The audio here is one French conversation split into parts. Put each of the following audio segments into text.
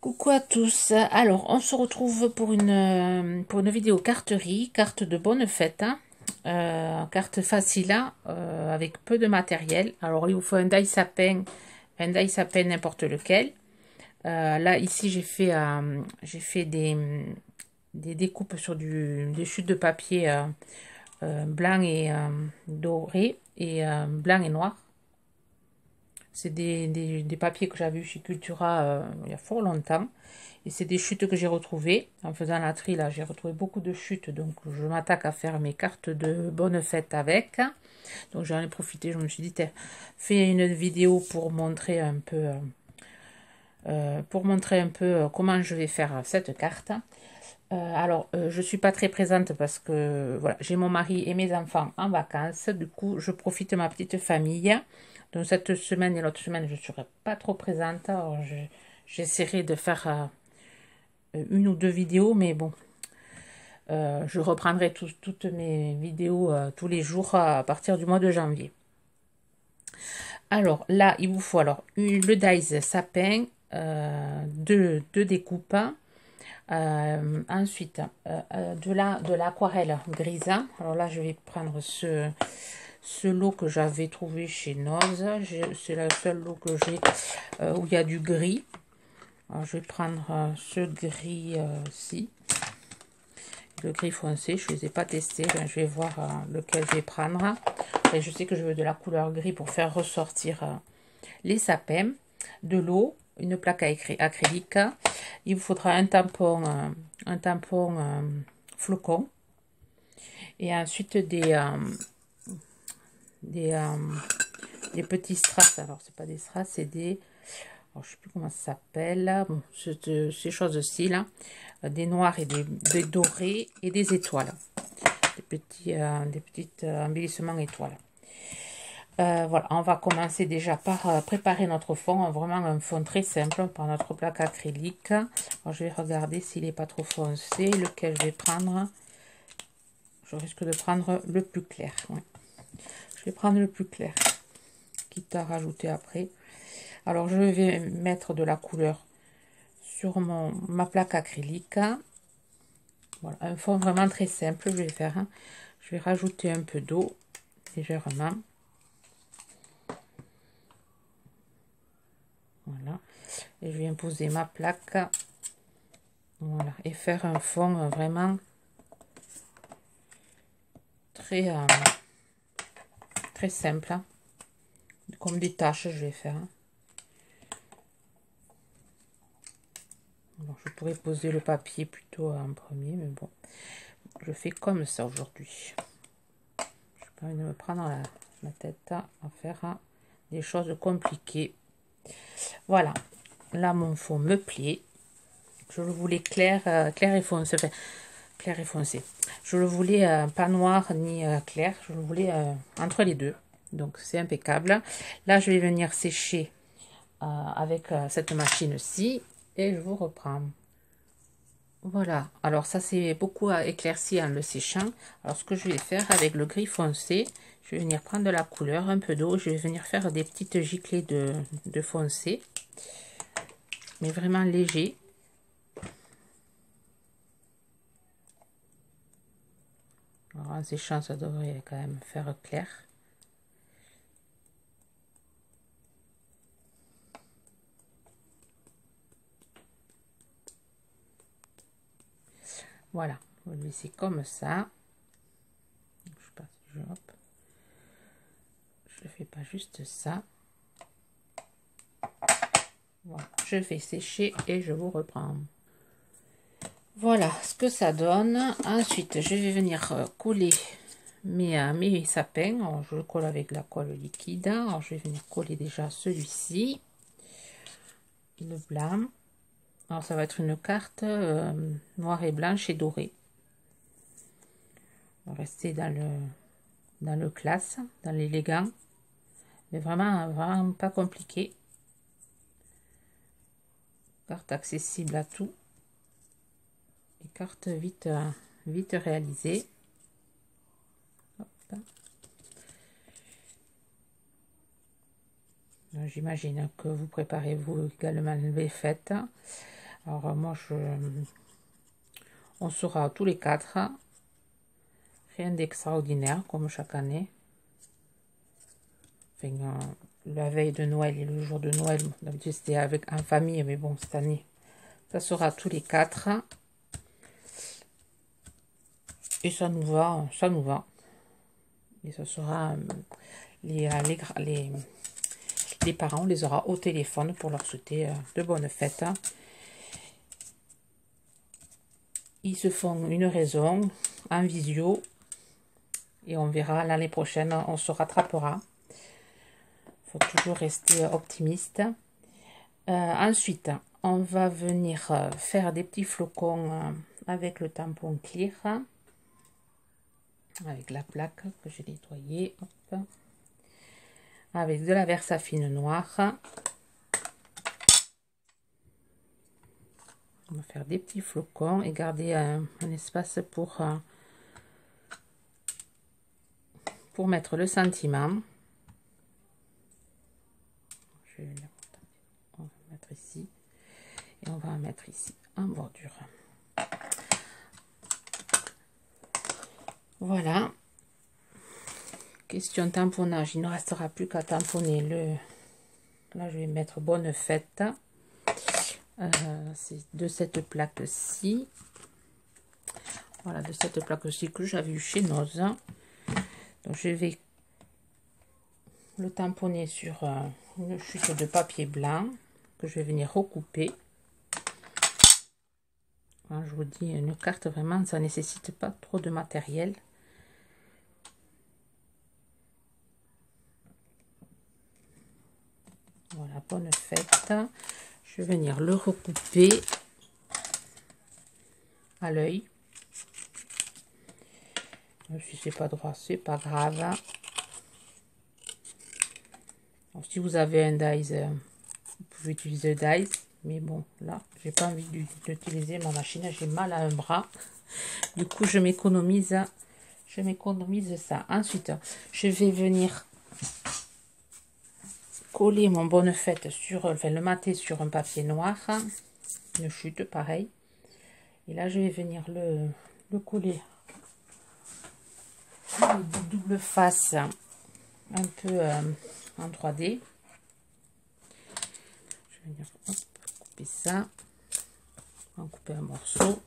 Coucou à tous. Alors, on se retrouve pour une vidéo carterie, carte de bonne fête, hein. Carte facile, hein, avec peu de matériel. Alors, il vous faut un die sapin n'importe lequel. Là, ici, j'ai fait des découpes sur des chutes de papier blanc et doré et blanc et noir. C'est des papiers que j'avais eu chez Cultura il y a fort longtemps. Et c'est des chutes que j'ai retrouvées. En faisant la tri, là, j'ai retrouvé beaucoup de chutes. Donc, je m'attaque à faire mes cartes de bonne fête avec. Donc, j'en ai profité. Je me suis dit, fais une vidéo pour montrer un peu, comment je vais faire cette carte. Alors, je suis pas très présente parce que voilà, j'ai mon mari et mes enfants en vacances. Du coup, je profite de ma petite famille. Donc, cette semaine et l'autre semaine, je ne serai pas trop présente. Alors, j'essaierai de faire une ou deux vidéos, mais bon, je reprendrai toutes mes vidéos tous les jours à partir du mois de janvier. Alors, là, il vous faut le dies sapin, deux découpes. Ensuite, de l'aquarelle grise. Alors là, je vais prendre ce lot que j'avais trouvé chez Noz. C'est le seul lot que j'ai où il y a du gris. Alors, je vais prendre ce gris-ci. Le gris foncé, je ne les ai pas testés. Ben, je vais voir lequel je vais prendre. Et je sais que je veux de la couleur gris pour faire ressortir les sapins. De l'eau, une plaque acrylique. Il vous faudra un tampon flocon. Et ensuite des petits strass. Alors, c'est pas des strass, c'est des... Alors, je sais plus comment ça s'appelle. Bon, ces choses-ci, là. Des noirs et des dorés et des étoiles. Des petits embellissements étoiles. Voilà, on va commencer déjà par préparer notre fond, vraiment un fond très simple par notre plaque acrylique. Alors, je vais regarder s'il n'est pas trop foncé, lequel je vais prendre. Je risque de prendre le plus clair. Ouais. Je vais prendre le plus clair, quitte à rajouter après. Alors, je vais mettre de la couleur sur ma plaque acrylique. Voilà, un fond vraiment très simple, je vais faire. Hein. Je vais rajouter un peu d'eau, légèrement. Voilà, et je viens poser ma plaque, voilà, et faire un fond vraiment très très simple, hein. Comme des taches, je vais faire. Alors, je pourrais poser le papier plutôt en premier, mais bon, je fais comme ça aujourd'hui. Je n'ai pas envie de me prendre la tête à faire des choses compliquées. Voilà, là mon fond me plaît. Je le voulais clair et foncé. Enfin, clair et foncé. Je le voulais pas noir ni clair. Je le voulais entre les deux. Donc c'est impeccable. Là, je vais venir sécher avec cette machine-ci. Et je vous reprends. Voilà. Alors ça, c'est beaucoup éclairci en le séchant. Alors ce que je vais faire avec le gris foncé, je vais venir prendre de la couleur, un peu d'eau. Je vais venir faire des petites giclées de foncé. Mais vraiment léger. Alors, en séchant, ça devrait quand même faire clair. Voilà, on va le laisser comme ça. Je sais pas si je fais pas juste ça. Voilà, je fais sécher et je vous reprends. Voilà ce que ça donne. Ensuite, je vais venir coller mes sapins. Alors, je le colle avec la colle liquide. Alors, je vais venir coller déjà celui-ci, le blanc. Alors, ça va être une carte noire et blanche et dorée. On va rester dans le classe, dans l'élégant, mais vraiment pas compliqué. Carte accessible à tout. Et carte vite réalisée. J'imagine que vous préparez vous également les fêtes. Alors moi, on sera tous les quatre. Rien d'extraordinaire, comme chaque année. Enfin, la veille de Noël et le jour de Noël, d'habitude c'était en famille, mais bon, cette année, ça sera tous les quatre. Et ça nous va, ça nous va. Et ça sera les parents, on les aura au téléphone pour leur souhaiter de bonnes fêtes. Ils se font une raison en visio et on verra l'année prochaine, on se rattrapera. Il faut toujours rester optimiste. Ensuite, on va venir faire des petits flocons avec le tampon clear, avec la plaque que j'ai nettoyée. Hop. Avec de la Versafine noire. On va faire des petits flocons et garder un espace pour mettre le sentiment. Je vais venir, on va mettre ici et on va en mettre ici en bordure. Voilà. Question tamponnage, il ne restera plus qu'à tamponner le... Là, je vais mettre bonne fête. C'est de cette plaque-ci. Voilà, de cette plaque-ci que j'avais eu chez Noz. Donc, je vais le tamponner sur une chute de papier blanc que je vais venir recouper. Alors, je vous dis, une carte, vraiment, ça ne nécessite pas trop de matériel. Voilà, bonne fête. Je vais venir le recouper à l'œil. Si c'est pas droit, c'est pas grave. Alors, si vous avez un dies, vous pouvez utiliser le dies. Mais bon, là, j'ai pas envie d'utiliser ma machine. J'ai mal à un bras. Du coup, je m'économise ça. Ensuite, je vais venir coller mon bonne fête sur, enfin le mater sur un papier noir, une chute pareil, et là je vais venir le coller avec des doubles faces un peu en 3D. Je vais venir hop, couper ça, en couper un morceau.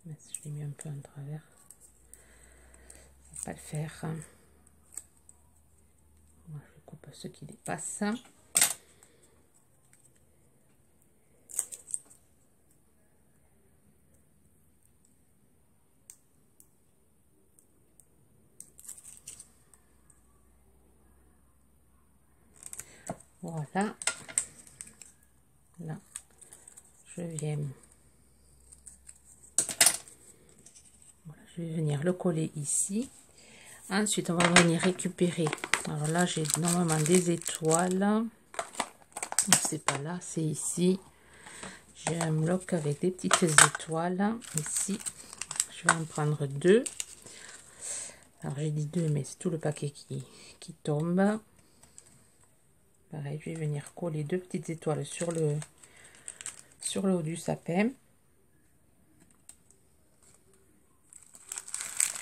Je l'ai mis un peu en travers, on va pas le faire. Moi, je coupe ce qui dépasse. Voilà. Là, je viens. Voilà, je vais venir le coller ici. Ensuite, on va venir récupérer. Alors là, j'ai normalement des étoiles. C'est pas là, c'est ici. J'ai un bloc avec des petites étoiles. Ici, je vais en prendre deux. Alors, j'ai dit deux, mais c'est tout le paquet qui tombe. Pareil, je vais venir coller deux petites étoiles sur le haut du sapin.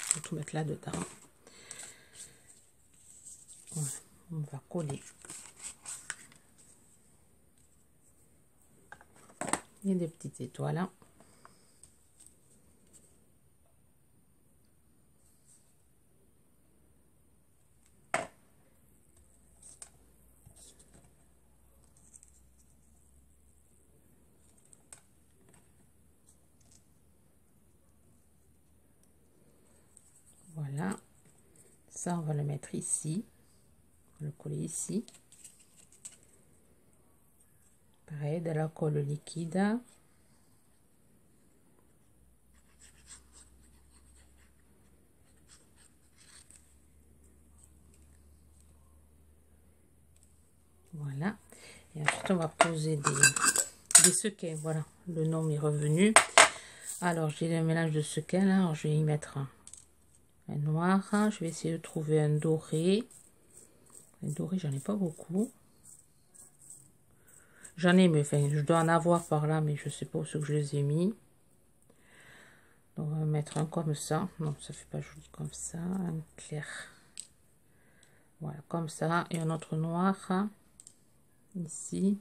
Je vais tout mettre là dedans. Voilà, on va coller. Et des petites étoiles. Voilà, ça on va le mettre ici, on va le coller ici. Pareil, de la colle liquide. Voilà, et ensuite on va poser des sequins. Voilà, le nom est revenu. Alors, j'ai le mélange de sequins là. Alors, je vais y mettre un noir. Je vais essayer de trouver un doré. Un doré, j'en ai pas beaucoup. J'en ai, mais enfin, je dois en avoir par là, mais je sais pas où ce que je les ai mis. Donc, on va mettre un comme ça. Non, ça fait pas joli comme ça. Un clair. Voilà, comme ça. Et un autre noir. Ici.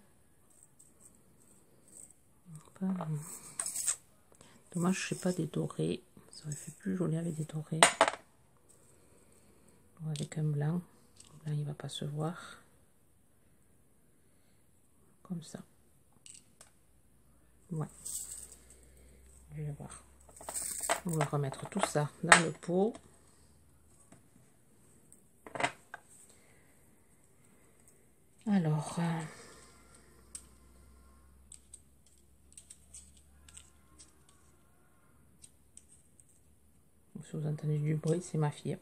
Dommage, je sais pas des dorés. Ça aurait fait plus joli avec des dorés. Bon, avec un blanc. Le blanc, il va pas se voir. Comme ça. Ouais. Je vais voir. On va remettre tout ça dans le pot. Alors, si vous entendez du bruit, c'est ma fille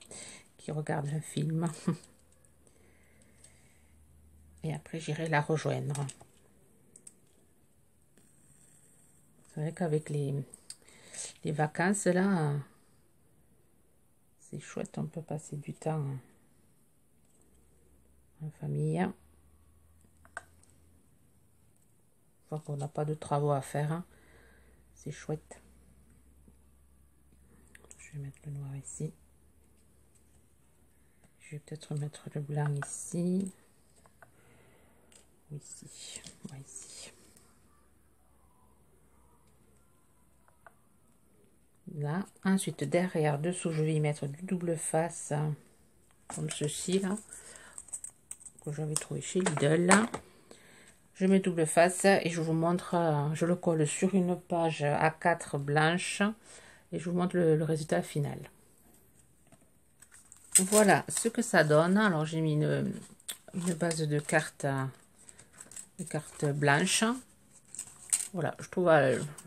qui regarde un film. Et après, j'irai la rejoindre. C'est vrai qu'avec les vacances, là, c'est chouette, on peut passer du temps en famille. Fois qu'on n'a pas de travaux à faire, c'est chouette. Je vais mettre le noir ici. Je vais peut-être mettre le blanc ici. Ou ici. Ouais, ici. Là. Ensuite, derrière, dessous, je vais y mettre du double face. Comme ceci, là. Que j'avais trouvé chez Lidl. Là. Je mets double face et je vous montre, je le colle sur une page A4 blanche et je vous montre le résultat final. Voilà ce que ça donne. Alors j'ai mis une base de cartes blanches. Voilà, je trouve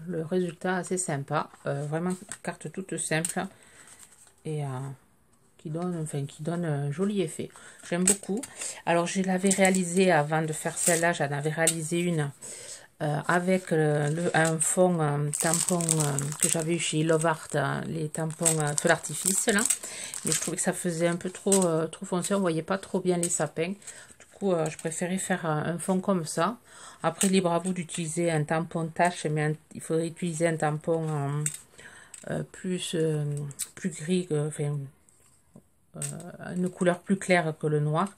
le résultat assez sympa. Vraiment carte toute simple et qui donne un joli effet. J'aime beaucoup. Alors, je l'avais réalisé avant de faire celle-là. J'en avais réalisé une avec un fond tampon que j'avais eu chez Love Art, les tampons feu d'artifice là. Mais je trouvais que ça faisait un peu trop foncé. On voyait pas trop bien les sapins. Du coup, je préférais faire un fond comme ça. Après, libre à vous d'utiliser un tampon tache, mais il faudrait utiliser un tampon plus gris, une couleur plus claire que le noir,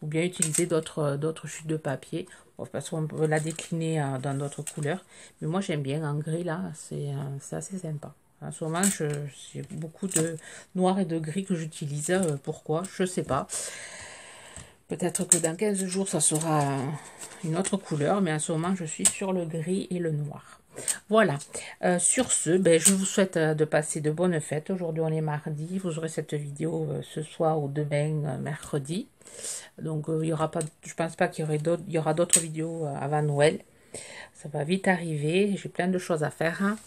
ou bien utiliser d'autres chutes de papier. Bon, de toute façon, on peut la décliner dans d'autres couleurs, mais moi j'aime bien en gris là, c'est assez sympa. En ce moment, j'ai beaucoup de noir et de gris que j'utilise. Pourquoi? Je sais pas. Peut-être que dans 15 jours, ça sera une autre couleur, mais en ce moment, je suis sur le gris et le noir. Voilà, sur ce, ben, je vous souhaite de passer de bonnes fêtes. Aujourd'hui, on est mardi. Vous aurez cette vidéo ce soir ou demain, mercredi. Donc, il y aura pas, je pense pas qu'il y aura d'autres vidéos avant Noël. Ça va vite arriver. J'ai plein de choses à faire. Hein.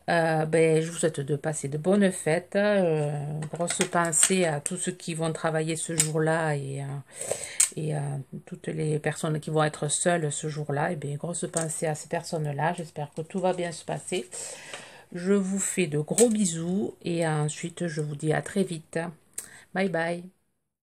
Ben, je vous souhaite de passer de bonnes fêtes. Grosse pensée à tous ceux qui vont travailler ce jour-là et toutes les personnes qui vont être seules ce jour-là. Et bien, grosse pensée à ces personnes-là. J'espère que tout va bien se passer. Je vous fais de gros bisous et ensuite je vous dis à très vite. Bye bye.